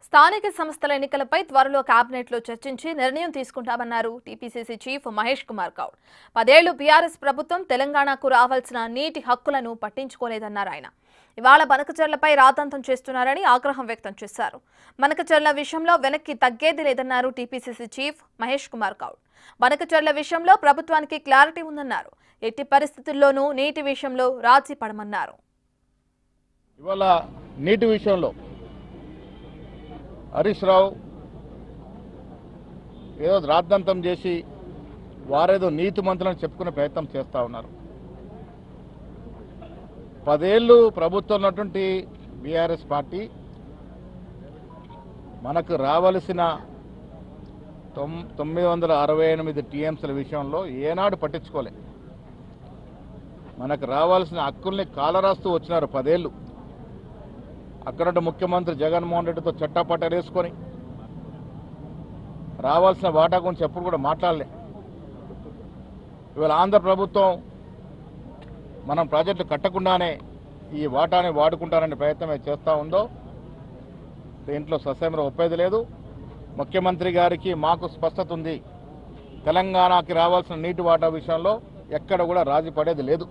స్థానిక సంస్థల ఎన్నికలపై త్వరలో కేబినెట్లో చర్చించి నిర్ణయం తీసుకుంటామన్నారు టీపీసీసీ చీఫ్ మహేష్ కుమార్ గౌడ్. 10 ఏళ్లు బీఆర్ఎస్ ప్రభుత్వం తెలంగాణకు రావాల్సిన నీటి హక్కులను పట్టించుకోలేదన్నారు ఆయన. ఇవాళ బనకచర్లపై రాద్ధాంతం చేస్తున్నారని ఆగ్రహం వ్యక్తం చేశారు. బనకచర్ల విషయంలో వెనక్కి తగ్గేది లేదన్నారు టీపీసీసీ చీఫ్ మహేష్ కుమార్ గౌడ్. బనకచర్ల విషయంలో ప్రభుత్వానికి క్లారిటీ ఉందన్నారు. ఎట్టి పరిస్థితుల్లోనూ నీటి విషయంలో రాజీ పడమన్నారు. ఇవాళ నీటి విషయంలో హరీష్ రావు ఏదో రాద్ధాంతం చేసి వారేదో నీతి మంత్రులను చెప్పుకునే ప్రయత్నం చేస్తూ ఉన్నారు. 10 ఏళ్ళు ప్రభుత్వం ఉన్నటువంటి బీఆర్ఎస్ పార్టీ మనకు రావలసిన 968 టీఎంసీల విషయంలో ఏనాడు పట్టించుకోలే. మనకు రావాల్సిన హక్కుల్ని కాలరాస్తూ వచ్చినారు 10 ఏళ్ళు. అక్కడ ముఖ్యమంత్రి జగన్మోహన్ రెడ్డితో చట్టాపట్టరేసుకొని రావాల్సిన వాటా గురించి ఎప్పుడు కూడా మాట్లాడలే. ఇవాళ ఆంధ్ర ప్రభుత్వం మనం ప్రాజెక్టులు కట్టకుండానే ఈ వాటాని వాడుకుంటారనే ప్రయత్నం చేస్తూ ఉందో దీంట్లో ససేమిరా ఒప్పేది లేదు. ముఖ్యమంత్రి గారికి మాకు స్పష్టత ఉంది. తెలంగాణకి రావాల్సిన నీటి వాటా విషయంలో ఎక్కడ కూడా రాజీ పడేది లేదు.